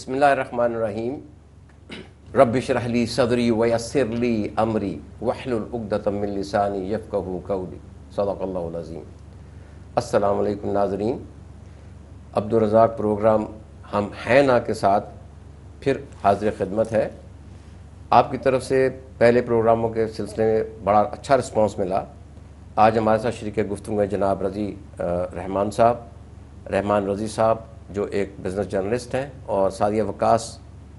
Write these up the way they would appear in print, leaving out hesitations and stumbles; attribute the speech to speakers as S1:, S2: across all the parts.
S1: بسم اللہ الرحمن الرحیم رب اشرح لی صدری ویسر لی امری واحلل عقدۃ من لسانی یفقہوا قولی صدق اللہ العظیم۔ السلام علیکم ناظرین، عبدالرزاق پروگرام ہم ہیں نا کے ساتھ پھر حاضر خدمت ہے۔ آپ کی طرف سے پہلے پروگراموں کے سلسلے میں بڑا اچھا رسپانس ملا۔ آج ہمارے ساتھ شریک گفتگو ہے جناب رحمان رضی صاحب، جو ایک بزنس جرنلسٹ ہیں، اور سعدیہ وقاص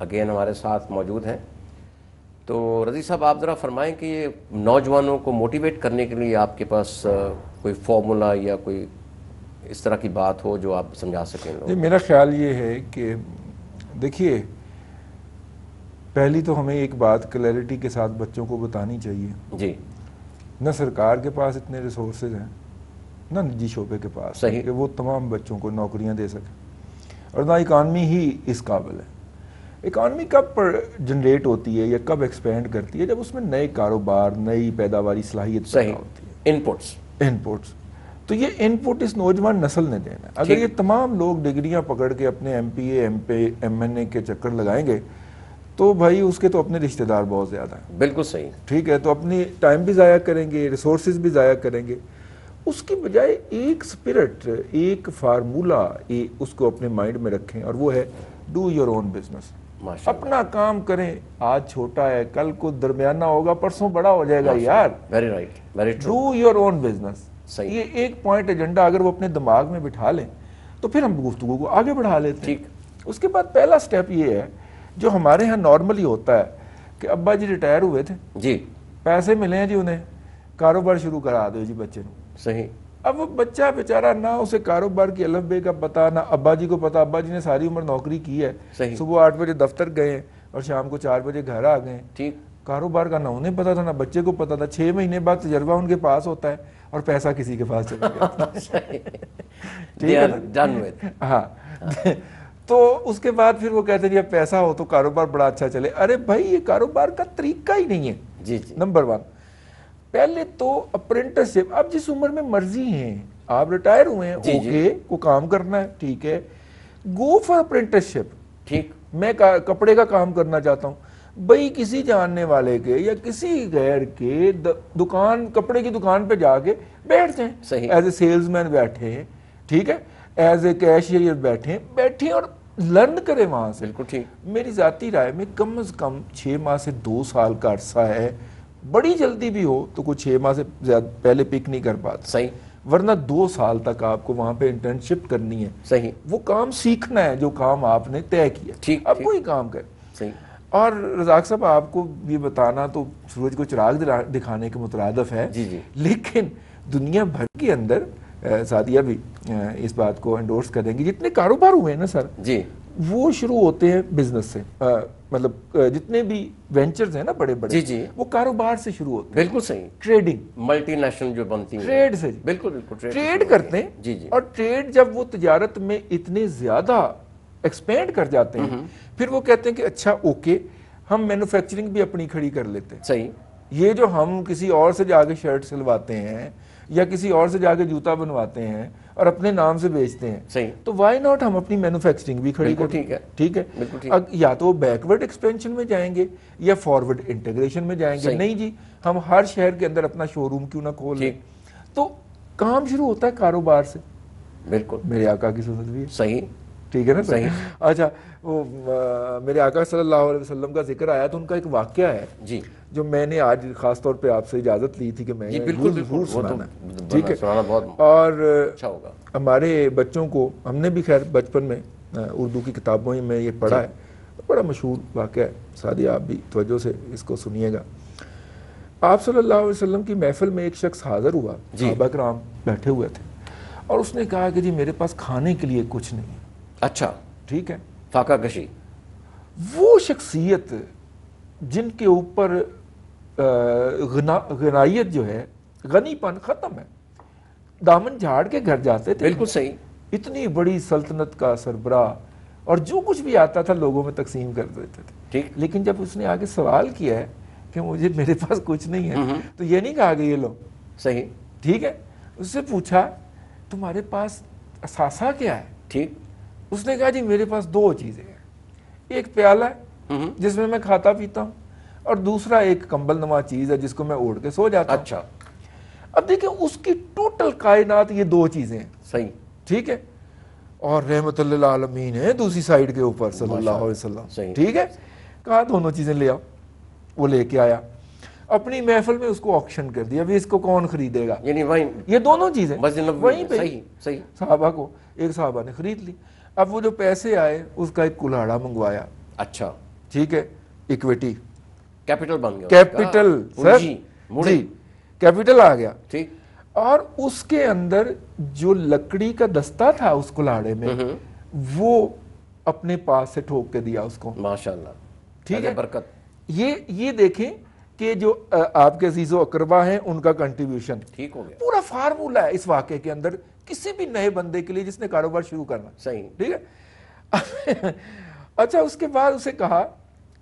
S1: اگین ہمارے ساتھ موجود ہیں۔ تو رضی صاحب، آپ ذرا فرمائیں کہ یہ نوجوانوں کو موٹیویٹ کرنے کے لیے آپ کے پاس کوئی فارمولا یا کوئی اس طرح کی بات ہو جو آپ سمجھا سکیں لوگ۔
S2: میرا خیال یہ ہے کہ دیکھیے، پہلی تو ہمیں ایک بات کلیئرٹی کے ساتھ بچوں کو بتانی چاہیے
S1: جی،
S2: نہ سرکار کے پاس اتنے ریسورسز ہیں، نہ نجی شعبے کے پاس
S1: صحیح،
S2: کہ وہ تمام بچوں کو نوکریاں دے سکیں، اور نہ اکانومی ہی اس قابل ہے۔ اکانومی کب جنریٹ ہوتی ہے یا کب ایکسپینڈ کرتی ہے؟ جب اس میں نئے کاروبار، نئی پیداواری صلاحیت پیدا ہوتی ہے۔ انپوٹس تو یہ انپوٹ اس نوجوان نسل نے دینا ہے۔ اگر یہ تمام لوگ ڈگریاں پکڑ کے اپنے ایم پی اے، ایم این اے کے چکر لگائیں گے تو بھائی اس کے تو اپنے رشتہ دار بہت زیادہ ہیں۔
S1: بالکل صحیح،
S2: ٹھیک ہے، تو اپنی ٹائم بھی ضائع کریں گے، ریسورسز بھی ضائع کریں گے۔ اس کی بجائے ایک سپرٹ، ایک فارمولا اس کو اپنے مائنڈ میں رکھیں، اور وہ ہے ڈو یور اون بزنس۔ اپنا کام کریں، آج چھوٹا ہے کل کو درمیانہ ہوگا، پرسوں بڑا ہو جائے گا یار۔
S1: Very right, very true.
S2: Do your own business,
S1: صحیح،
S2: یہ ایک پوائنٹ ایجنڈا اگر وہ اپنے دماغ میں بٹھا لیں تو پھر ہم گفتگو کو آگے بڑھا لیتے ہیں۔ اس کے بعد پہلا سٹیپ یہ ہے جو ہمارے ہاں نارملی ہوتا ہے کہ ابا جی ریٹائر ہوئے تھے،
S1: جی،
S2: پیسے ملے ہیں جی، انہیں کاروبار شروع کرا دو جی بچے کو۔
S1: صحیح۔
S2: اب وہ بچہ بیچارہ نہ اسے کاروبار کی الف بے کا پتا، نہ ابا جی کو پتا۔ ابا جی نے ساری عمر نوکری کی ہے، صبح 8 بجے دفتر گئے اور شام کو 4 بجے گھر آ گئے۔
S1: ٹھیک،
S2: کاروبار کا نہ انہیں پتا تھا نہ بچے کو پتا تھا۔ 6 مہینے بعد تجربہ ان کے پاس ہوتا ہے اور پیسہ کسی کے پاس چلا جاتا ہے۔ ٹھیک ہے نا؟ ہاں، تو اس کے بعد پھر وہ کہتے ہیں جب پیسہ ہو تو کاروبار بڑا اچھا چلے۔ ارے بھائی، یہ کاروبار کا طریقہ ہی نہیں ہے۔
S1: جی جی،
S2: نمبر 1، پہلے تو اپرینٹسشپ، آپ جس عمر میں مرضی ہیں، آپ ریٹائر ہوئے ہیں، اوکے، کو کام کرنا ہے، ٹھیک ہے، گو فار اپرینٹسشپ۔
S1: ٹھیک،
S2: میں کپڑے کا کام کرنا چاہتا ہوں، بھائی کسی جاننے والے کے یا کسی غیر کے دکان، کپڑے کی دکان پہ جا کے بیٹھ جائیں، ایز اے سیلز مین بیٹھے ہیں، ٹھیک ہے، ایز اے کیشیئر بیٹھیں اور لرن کریں وہاں سے۔
S1: بالکل ٹھیک۔
S2: میری ذاتی رائے میں کم از کم 6 ماہ سے 2 سال کا عرصہ ہے، بڑی جلدی بھی ہو تو کوئی 6 ماہ سے زیادہ پہلے پک نہیں کر پاتا،
S1: صحیح،
S2: ورنہ 2 سال تک آپ کو وہاں پہ انٹرنشپ کرنی ہے،
S1: صحیح،
S2: وہ کام سیکھنا ہے جو کام آپ نے طے کیا،
S1: ٹھیک،
S2: اب وہی کام کریں۔
S1: صحیح۔
S2: اور رزاق صاحب، آپ کو یہ بتانا تو سورج کو چراغ دکھانے کے مترادف ہے،
S1: جی جی،
S2: لیکن دنیا بھر کے اندر، سعدیہ بھی اس بات کو انڈورس کریں گی، جتنے کاروبار ہوئے ہیں نا سر،
S1: جی،
S2: وہ شروع ہوتے ہیں بزنس سے۔ مطلب جتنے بھی وینچرز ہیں نا بڑے بڑے،
S1: جی جی،
S2: وہ کاروبار سے شروع ہوتے ہیں۔
S1: بالکل صحیح۔
S2: ٹریڈنگ،
S1: ملٹی نیشنل جو بنتی ہیں،
S2: ٹریڈ سے،
S1: بالکل بالکل
S2: ٹریڈ کرتے ہیں۔
S1: جی جی،
S2: اور ٹریڈ جب وہ تجارت میں اتنے زیادہ ایکسپینڈ کر جاتے ہیں، پھر وہ کہتے ہیں کہ اچھا اوکے، ہم مینوفیکچرنگ بھی اپنی کھڑی کر لیتے ہیں۔
S1: صحیح۔
S2: یہ جو ہم کسی اور سے جا کے شرٹ سلواتے ہیں یا کسی اور سے جا کے جوتا بنواتے ہیں اور اپنے نام سے بیچتے ہیں،
S1: صحیح،
S2: تو وائی ناٹ ہم اپنی مینوفیکچرنگ بھی کھڑی کریں۔
S1: ٹھیک ہے،
S2: ٹھیک ہے،
S1: بالکل ٹھیک۔
S2: یا تو بیکورڈ ایکسپینشن میں جائیں گے یا فارورڈ انٹیگریشن میں جائیں گے۔ نہیں جی، ہم ہر شہر کے اندر اپنا شو روم کیوں نہ کھول لیں۔ تو کام شروع ہوتا ہے کاروبار سے۔
S1: بالکل،
S2: میرے آقا کی سنت بھی ہے،
S1: صحیح،
S2: ٹھیک ہے نا؟
S1: صحیح۔
S2: اچھا، وہ میرے آقا صلی اللہ علیہ وسلم کا ذکر آیا تو ان کا ایک واقعہ ہے
S1: جی،
S2: جو میں نے آج خاص طور پہ آپ سے اجازت لی تھی کہ میں ضرور سنانا، ٹھیک ہے؟ اور
S1: اچھا ہوگا۔
S2: ہمارے بچوں کو، ہم نے بھی خیر بچپن میں اردو کی کتابوں میں یہ پڑھا ہے، بڑا مشہور واقعہ ہے۔ سعدیہ، آپ بھی توجہ سے اس کو سنیے گا۔ آپ صلی اللہ علیہ وسلم کی محفل میں ایک شخص حاضر ہوا، صحابہ کرام بیٹھے ہوئے تھے، اور اس نے کہا کہ جی میرے پاس کھانے کے لیے کچھ نہیں ہے۔
S1: اچھا،
S2: ٹھیک ہے،
S1: فاقہ کشی۔
S2: وہ شخصیت جن کے اوپر غنائیت جو ہے، غنی پن ختم ہے، دامن جھاڑ کے گھر جاتے تھے۔
S1: بالکل صحیح۔
S2: اتنی بڑی سلطنت کا سربراہ، اور جو کچھ بھی آتا تھا لوگوں میں تقسیم کر دیتے تھے۔
S1: ٹھیک،
S2: لیکن جب اس نے آگے سوال کیا ہے کہ میرے پاس کچھ نہیں ہے، تو یہ نہیں کہا کہ یہ لو،
S1: صحیح،
S2: ٹھیک ہے، اس سے پوچھا تمہارے پاس اثاثہ کیا ہے؟
S1: ٹھیک،
S2: اس نے کہا جی میرے پاس 2 چیزیں ہیں، ایک پیالہ ہے جس میں میں کھاتا پیتا ہوں اور دوسرا ایک کمبل نما چیز ہے جس کو میں اوڑھ کے سو جاتا ہوں.
S1: اچھا
S2: اب دیکھیں اس کی ٹوٹل کائنات یہ دو چیزیں ہیں.
S1: صحیح.
S2: ٹھیک ہے. اور رحمت للعالمین ہے دوسری سائیڈ کے اوپر صلی اللہ علیہ وسلم. ٹھیک ہے. کہا دونوں چیزیں لے آؤ. وہ لے کے آیا, اپنی محفل میں اس کو آکشن کر دیا. ابھی اس کو کون خریدے گا؟
S1: یعنی وہیں
S2: یہ دونوں چیزیں وہیں پہ
S1: صحیح
S2: صحابہ کو, ایک صحابہ نے خرید لی. اب وہ جو پیسے آئے اس کا ایک کلاڑا منگوایا.
S1: اچھا
S2: ٹھیک ہے. ایکویٹی
S1: کیپٹل بن گیا.
S2: کیپٹل سر جی کیپٹل آ گیا.
S1: ٹھیک.
S2: اور اس کے اندر جو لکڑی کا دستہ تھا اس کلاڑے میں وہ اپنے پاس سے ٹھوک کے دیا اس کو.
S1: ماشاءاللہ.
S2: ٹھیک ہے.
S1: برکت.
S2: یہ دیکھیں کہ جو آپ کے عزیز و اقربا ہیں ان کا کنٹریبیوشن
S1: ٹھیک ہو گیا.
S2: پورا فارمولہ ہے اس واقعے کے اندر کسی بھی نئے بندے کے لیے جس نے کاروبار شروع کرنا.
S1: صحیح.
S2: ٹھیک ہے. اچھا اس کے بعد اسے کہا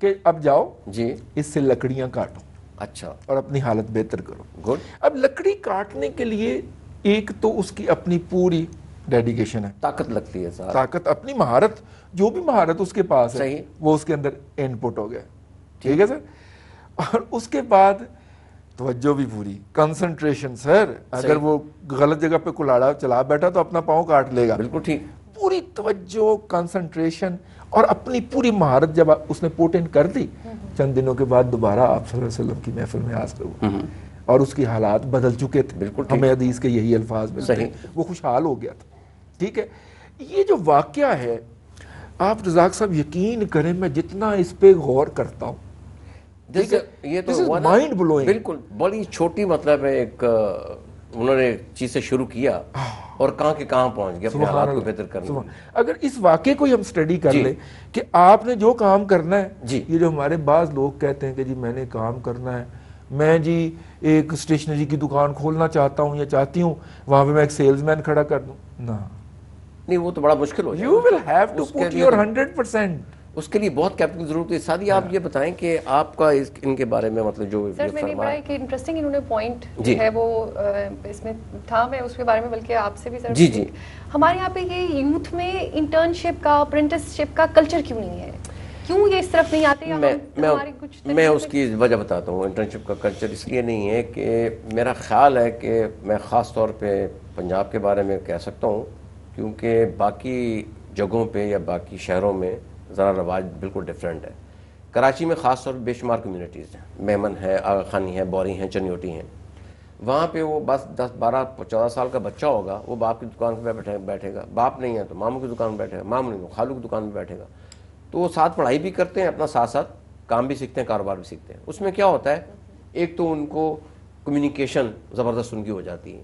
S2: کہ اب جاؤ
S1: جی
S2: اس سے لکڑیاں کاٹو.
S1: اچھا.
S2: اور اپنی حالت بہتر کرو.
S1: گڈ.
S2: اب لکڑی کاٹنے کے لیے ایک تو اس کی اپنی پوری ڈیڈیکیشن ہے,
S1: طاقت لگتی ہے سر.
S2: طاقت, اپنی مہارت, جو بھی مہارت اس کے پاس ہے
S1: صحیح.
S2: وہ اس کے اندر ان پٹ ہو گیا. ٹھیک ہے سر. اور اس کے بعد توجہ بھی پوری, کنسنٹریشن سر. اگر وہ غلط جگہ پہ کلاڑا چلا بیٹھا تو اپنا پاؤں کاٹ لے گا.
S1: بالکل ٹھیک.
S2: پوری توجہ, کنسنٹریشن اور اپنی پوری مہارت جب اس نے پوٹ ان کر دی, چند دنوں کے بعد دوبارہ آپ صلی اللہ علیہ وسلم کی محفل میں حاضر ہوا اور اس کی حالات بدل چکے تھے.
S1: بالکل.
S2: ہمیں حدیث کے یہی الفاظ ملتے ہیں. وہ خوشحال ہو گیا تھا. ٹھیک ہے. یہ جو واقعہ ہے آپ رزاق صاحب یقین کریں میں جتنا اس پہ غور کرتا ہوں
S1: یہ تو
S2: مائنڈ بلوئنگ.
S1: بالکل بڑی چھوٹی مطلب ہے ایک انہوں نے چیز سے شروع کیا اور کہاں کے کہاں پہنچ گیا اپنے حالات کو بہتر کرنے.
S2: اگر اس واقعے کو ہم سٹڈی کر لیں کہ آپ نے جو کام کرنا ہے, یہ جو ہمارے بعض لوگ کہتے ہیں کہ جی میں نے کام کرنا ہے, میں جی ایک اسٹیشنری کی دکان کھولنا چاہتا ہوں یا چاہتی ہوں, وہاں پہ میں ایک سیلز مین کھڑا کر دوں.
S1: نہیں وہ تو بڑا مشکل ہو جائے.
S2: You will have to put your 100%.
S1: اس کے لیے بہت کیپٹل کی ضرورت ہے. سادی آپ یہ بتائیں کہ آپ کا ان کے بارے میں مطلب جو
S3: سر میں نے بڑا ایک انٹرسٹنگ انہوں نے پوائنٹ جو ہے وہ اس میں تھا, میں اس کے بارے میں بلکہ آپ سے بھی سر
S1: جی
S3: ہمارے یہاں پہ یہ یوتھ میں انٹرنشپ کا, اپرینٹسشپ کا کلچر کیوں نہیں ہے, کیوں یہ اس طرف نہیں آتے؟
S1: میں اس کی وجہ بتاتا ہوں. انٹرنشپ کا کلچر اس لیے نہیں ہے کہ میرا خیال ہے کہ میں خاص طور پہ پنجاب کے بارے میں کہہ سکتا ہوں کیونکہ باقی جگہوں پہ یا باقی شہروں میں ذرا رواج بالکل ڈیفرنٹ ہے. کراچی میں خاص طور پہ بے شمار کمیونٹیز ہیں, میمن ہے, آغا خانی ہے, بوری ہیں, چنیوٹی ہیں. وہاں پہ وہ بس 10 12 14 سال کا بچہ ہوگا, وہ باپ کی دکان پہ بیٹھے گا, باپ نہیں ہے تو ماموں کی دکان پہ بیٹھے گا, ماموں نہیں تو خالو کی دکان پہ بیٹھے گا. تو وہ ساتھ پڑھائی بھی کرتے ہیں, اپنا ساتھ ساتھ کام بھی سیکھتے ہیں, کاروبار بھی سیکھتے ہیں. اس میں کیا ہوتا ہے, ایک تو ان کو کمیونیکیشن زبردست ان کی ہو جاتی ہے,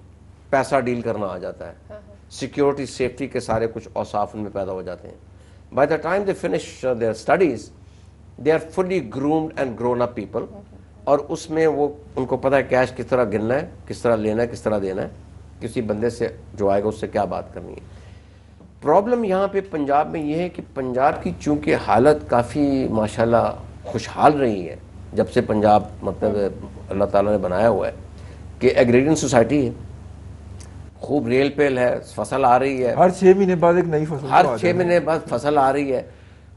S1: پیسہ ڈیل کرنا آ جاتا ہے, سیکیورٹی سیفٹی کے سارے کچھ اوصاف ان میں پیدا ہو جاتے ہیں. By the time they finish their studies, they are fully groomed and grown up people. اور اس میں وہ ان کو پتہ ہے کیش کس طرح گننا ہے, کس طرح لینا ہے, کس طرح دینا ہے, کسی بندے سے جو آئے گا اس سے کیا بات کرنی ہے. پرابلم یہاں پہ پنجاب میں یہ ہے کہ پنجاب کی چونکہ حالت کافی ماشاءاللہ خوشحال رہی ہے جب سے پنجاب مطلب اللہ تعالیٰ نے بنایا ہوا ہے کہ ایگریرین سوسائٹی ہے, خوب ریل پیل ہے, فصل آ رہی ہے,
S2: ہر 6 مہینے بعد ایک نئی فصل,
S1: ہر 6 مہینے بعد فصل آ رہی ہے,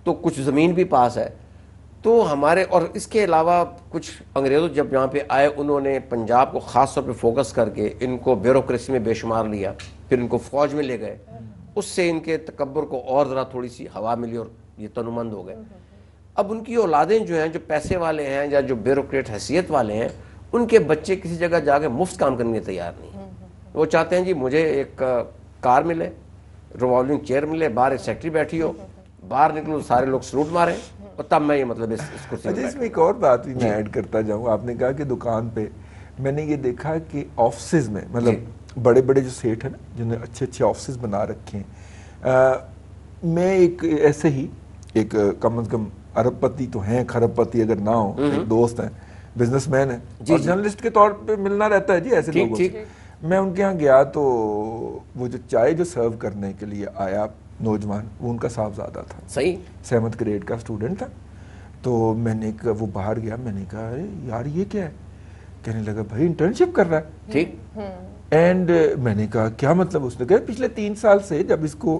S1: تو کچھ زمین بھی پاس ہے. تو ہمارے اور اس کے علاوہ کچھ انگریزوں جب یہاں پہ آئے انہوں نے پنجاب کو خاص طور پہ فوکس کر کے ان کو بیوروکریسی میں بے شمار لیا, پھر ان کو فوج میں لے گئے, اس سے ان کے تکبر کو اور ذرا تھوڑی سی ہوا ملی اور یہ تنومند ہو گئے. اب ان کی اولادیں جو ہیں جو پیسے والے ہیں یا جو بیوروکریٹ حیثیت والے ہیں, ان کے بچے کسی جگہ جا کے مفت کام کرنے کے تیار نہیں. وہ چاہتے ہیں جی مجھے ایک کار ملے, ریوالونگ چیئر ملے, باہر ایک سیکٹری بیٹھی ہو, باہر نکلوں سارے لوگ سلوٹ ماریں, اور تب میں یہ مطلب اس کرسی
S2: میں. اس میں ایک اور بات بھی میں ایڈ کرتا جاؤں. آپ نے کہا کہ دکان پہ میں نے یہ دیکھا کہ آفسز میں مطلب بڑے بڑے جو سیٹ ہیں نا جنہوں نے اچھے اچھے آفسز بنا رکھے ہیں, میں ایک ایسے ہی ایک کم از کم ارب پتی تو ہیں, کھرب پتی اگر نہ ہو, ایک دوست ہیں, بزنس مین ہیں, اور جرنلسٹ کے طور پہ ملنا رہتا ہے جی ایسے لوگوں سے. میں ان کے ہاں گیا تو وہ جو چائے جو سرو کرنے کے لیے آیا نوجوان, وہ ان کا صاحبزادہ تھا,
S1: صحیح
S2: 7th گریڈ کا اسٹوڈنٹ تھا. تو میں نے وہ باہر گیا, میں نے کہا یار یہ کیا ہے, کہنے لگا بھائی انٹرنشپ کر رہا ہے.
S1: ٹھیک.
S2: اینڈ میں نے کہا کیا مطلب, اس نے کہا پچھلے 3 سال سے جب اس کو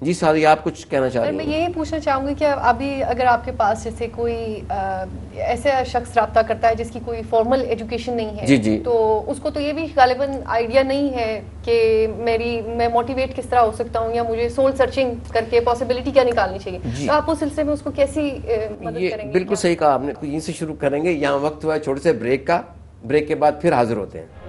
S1: جی سادی آپ کچھ کہنا چاہ
S3: سر
S1: رہی
S3: میں
S1: ہیں؟
S3: یہی پوچھنا چاہوں گی کہ ابھی اگر آپ کے پاس جیسے کوئی ایسا شخص رابطہ کرتا ہے جس کی کوئی فارمل ایجوکیشن نہیں ہے،
S1: جی جی
S3: تو اس کو تو یہ بھی غالباً آئیڈیا نہیں ہے کہ میں موٹیویٹ کس طرح ہو سکتا ہوں، یا مجھے سول سرچنگ کر کے پاسبلٹی کیا نکالنی چاہیے،
S1: جی
S3: تو آپ اس سلسلے میں اس کو کیسی مدد
S1: یہ
S3: کریں گے؟
S1: بالکل صحیح کہا آپ نے. یہیں سے شروع کریں گے. یہاں وقت ہوا ہے چھوٹے سے بریک کا. بریک کے بعد پھر حاضر ہوتے ہیں.